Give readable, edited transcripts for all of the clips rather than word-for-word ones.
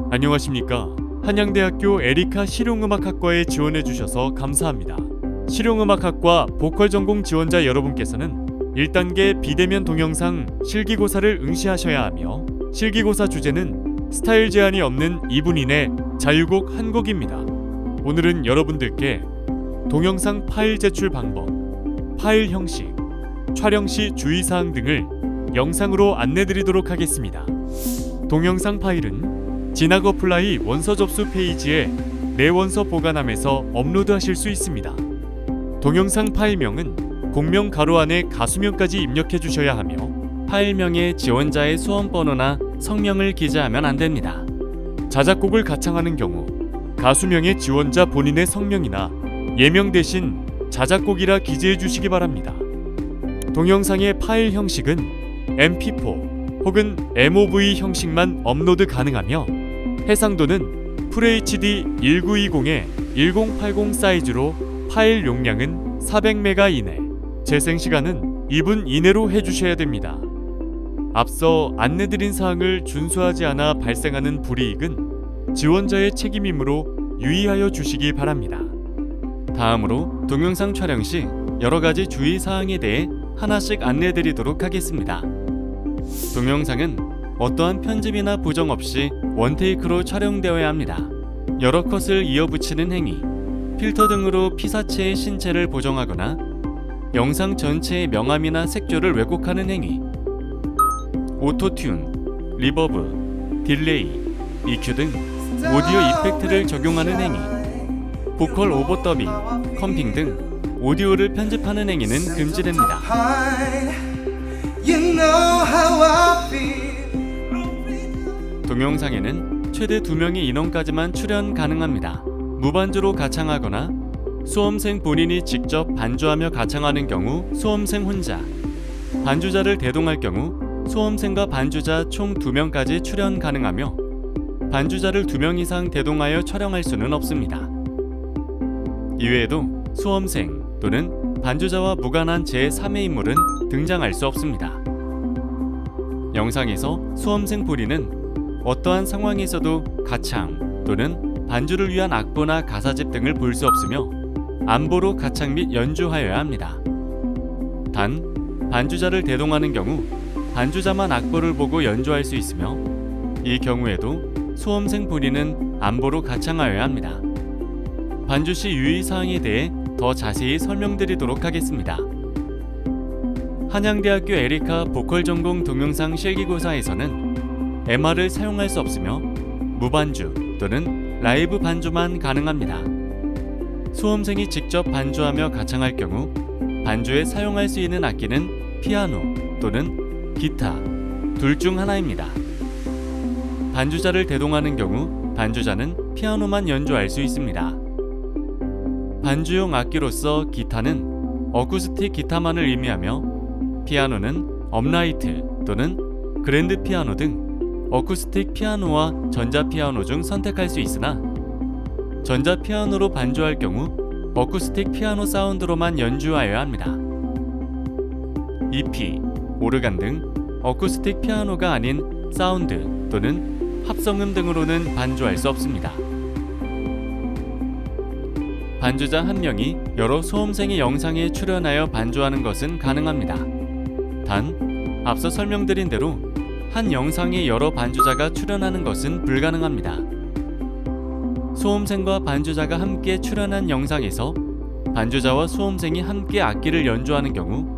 안녕하십니까. 한양대학교 에리카 실용음악학과에 지원해주셔서 감사합니다. 실용음악학과 보컬 전공 지원자 여러분께서는 1단계 비대면 동영상 실기고사를 응시하셔야 하며, 실기고사 주제는 스타일 제한이 없는 2분 이내 자유곡 한 곡입니다. 오늘은 여러분들께 동영상 파일 제출 방법, 파일 형식, 촬영 시 주의사항 등을 영상으로 안내드리도록 하겠습니다. 동영상 파일은 진학 어플라이 원서 접수 페이지에 내 원서 보관함에서 업로드하실 수 있습니다. 동영상 파일명은 공명 가로 안에 가수명까지 입력해 주셔야 하며, 파일명에 지원자의 수험번호나 성명을 기재하면 안 됩니다. 자작곡을 가창하는 경우 가수명에 지원자 본인의 성명이나 예명 대신 자작곡이라 기재해 주시기 바랍니다. 동영상의 파일 형식은 MP4 혹은 MOV 형식만 업로드 가능하며, 해상도는 FHD 1920에 1080 사이즈로 파일 용량은 400MB 이내, 재생시간은 2분 이내로 해주셔야 됩니다. 앞서 안내드린 사항을 준수하지 않아 발생하는 불이익은 지원자의 책임이므로 유의하여 주시기 바랍니다. 다음으로 동영상 촬영 시 여러가지 주의사항에 대해 하나씩 안내드리도록 하겠습니다. 동영상은 어떠한 편집이나 보정 없이 원테이크로 촬영되어야 합니다. 여러 컷을 이어붙이는 행위, 필터 등으로 피사체의 신체를 보정하거나 영상 전체의 명암이나 색조를 왜곡하는 행위, 오토튠, 리버브, 딜레이, EQ 등 오디오 이펙트를 적용하는 행위, 보컬 오버더빙, 컴핑 등 오디오를 편집하는 행위는 금지됩니다. 동영상에는 최대 2명의 인원까지만 출연 가능합니다. 무반주로 가창하거나 수험생 본인이 직접 반주하며 가창하는 경우 수험생 혼자, 반주자를 대동할 경우 수험생과 반주자 총 2명까지 출연 가능하며, 반주자를 2명 이상 대동하여 촬영할 수는 없습니다. 이외에도 수험생 또는 반주자와 무관한 제3의 인물은 등장할 수 없습니다. 영상에서 수험생 본인은 어떠한 상황에서도 가창 또는 반주를 위한 악보나 가사집 등을 볼 수 없으며 안보로 가창 및 연주하여야 합니다. 단, 반주자를 대동하는 경우 반주자만 악보를 보고 연주할 수 있으며, 이 경우에도 수험생 본인은 안보로 가창하여야 합니다. 반주 시 유의사항에 대해 더 자세히 설명드리도록 하겠습니다. 한양대학교 에리카 보컬 전공 동영상 실기고사에서는 MR을 사용할 수 없으며 무반주 또는 라이브 반주만 가능합니다. 수험생이 직접 반주하며 가창할 경우 반주에 사용할 수 있는 악기는 피아노 또는 기타 둘 중 하나입니다. 반주자를 대동하는 경우 반주자는 피아노만 연주할 수 있습니다. 반주용 악기로서 기타는 어쿠스틱 기타만을 의미하며, 피아노는 업라이트 또는 그랜드 피아노 등 어쿠스틱 피아노와 전자 피아노 중 선택할 수 있으나, 전자 피아노로 반주할 경우 어쿠스틱 피아노 사운드로만 연주하여야 합니다. EP, 오르간 등 어쿠스틱 피아노가 아닌 사운드 또는 합성음 등으로는 반주할 수 없습니다. 반주자 한 명이 여러 수험생의 영상에 출연하여 반주하는 것은 가능합니다. 단, 앞서 설명드린 대로 한 영상에 여러 반주자가 출연하는 것은 불가능합니다. 수험생과 반주자가 함께 출연한 영상에서 반주자와 수험생이 함께 악기를 연주하는 경우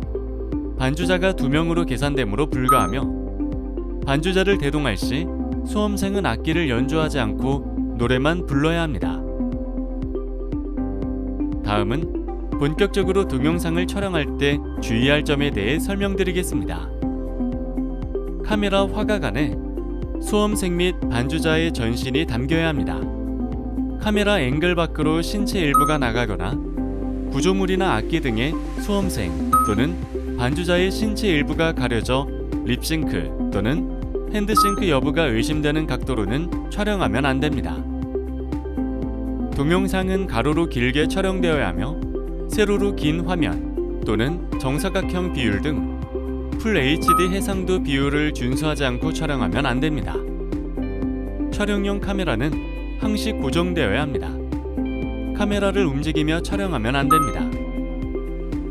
반주자가 2명으로 계산되므로 불가하며, 반주자를 대동할 시 수험생은 악기를 연주하지 않고 노래만 불러야 합니다. 다음은 본격적으로 동영상을 촬영할 때 주의할 점에 대해 설명드리겠습니다. 카메라 화각 안에 수험생 및 반주자의 전신이 담겨야 합니다. 카메라 앵글 밖으로 신체 일부가 나가거나 구조물이나 악기 등의 수험생 또는 반주자의 신체 일부가 가려져 립싱크 또는 핸드싱크 여부가 의심되는 각도로는 촬영하면 안 됩니다. 동영상은 가로로 길게 촬영되어야 하며, 세로로 긴 화면 또는 정사각형 비율 등 풀 HD 해상도 비율을 준수하지 않고 촬영하면 안 됩니다. 촬영용 카메라는 항시 고정되어야 합니다. 카메라를 움직이며 촬영하면 안 됩니다.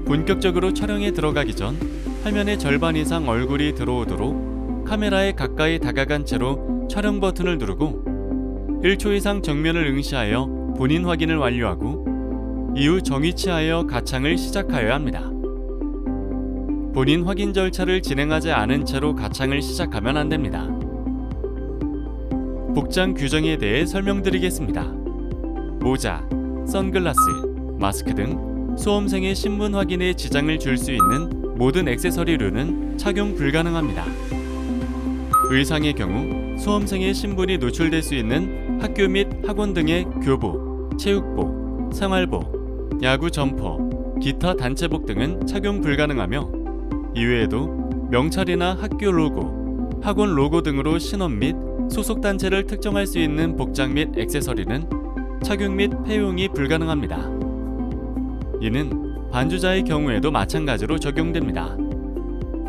본격적으로 촬영에 들어가기 전 화면의 절반 이상 얼굴이 들어오도록 카메라에 가까이 다가간 채로 촬영 버튼을 누르고 1초 이상 정면을 응시하여 본인 확인을 완료하고 이후 정위치하여 가창을 시작하여야 합니다. 본인 확인 절차를 진행하지 않은 채로 가창을 시작하면 안 됩니다. 복장 규정에 대해 설명드리겠습니다. 모자, 선글라스, 마스크 등 수험생의 신분 확인에 지장을 줄 수 있는 모든 액세서리류는 착용 불가능합니다. 의상의 경우 수험생의 신분이 노출될 수 있는 학교 및 학원 등의 교복, 체육복, 생활복, 야구 점퍼, 기타 단체복 등은 착용 불가능하며 이외에도 명찰이나 학교 로고, 학원 로고 등으로 신원 및 소속 단체를 특정할 수 있는 복장 및 액세서리는 착용 및 폐용이 불가능합니다. 이는 반주자의 경우에도 마찬가지로 적용됩니다.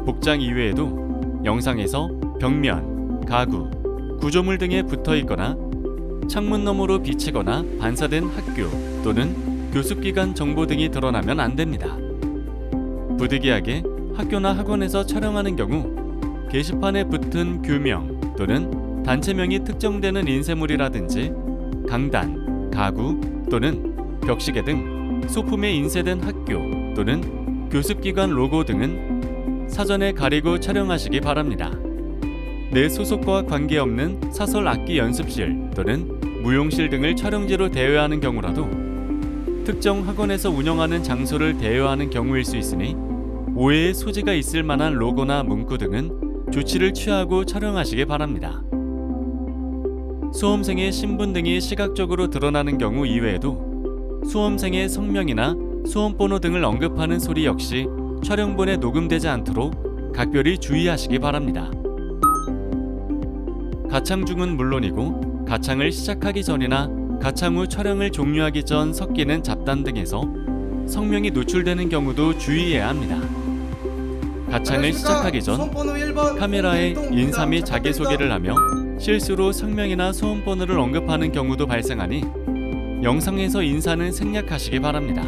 복장 이외에도 영상에서 벽면, 가구, 구조물 등에 붙어 있거나 창문 너머로 비치거나 반사된 학교 또는 교습기관 정보 등이 드러나면 안 됩니다. 부득이하게 학교나 학원에서 촬영하는 경우 게시판에 붙은 교명 또는 단체명이 특정되는 인쇄물이라든지 강단, 가구 또는 벽시계 등 소품에 인쇄된 학교 또는 교습기관 로고 등은 사전에 가리고 촬영하시기 바랍니다. 내 소속과 관계없는 사설 악기 연습실 또는 무용실 등을 촬영지로 대여하는 경우라도 특정 학원에서 운영하는 장소를 대여하는 경우일 수 있으니 오해의 소지가 있을 만한 로고나 문구 등은 조치를 취하고 촬영하시기 바랍니다. 수험생의 신분 등이 시각적으로 드러나는 경우 이외에도 수험생의 성명이나 수험번호 등을 언급하는 소리 역시 촬영본에 녹음되지 않도록 각별히 주의하시기 바랍니다. 가창 중은 물론이고 가창을 시작하기 전이나 가창 후 촬영을 종료하기 전 섞이는 잡담 등에서 성명이 노출되는 경우도 주의해야 합니다. 가창을 시작하기 전 카메라에 인사 및 자기소개를 하며 실수로 성명이나 수험번호를 언급하는 경우도 발생하니 영상에서 인사는 생략하시기 바랍니다.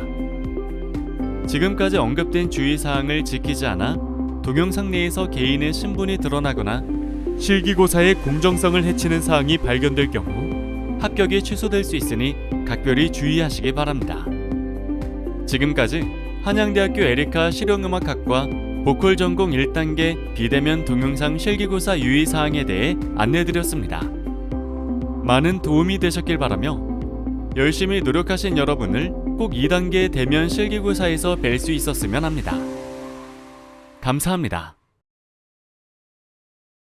지금까지 언급된 주의사항을 지키지 않아 동영상 내에서 개인의 신분이 드러나거나 실기고사의 공정성을 해치는 사항이 발견될 경우 합격이 취소될 수 있으니 각별히 주의하시기 바랍니다. 지금까지 한양대학교 에리카 실용음악학과 보컬 전공 1단계 비대면 동영상 실기고사 유의사항에 대해 안내드렸습니다. 많은 도움이 되셨길 바라며 열심히 노력하신 여러분을 꼭 2단계 대면 실기고사에서 뵐 수 있었으면 합니다. 감사합니다.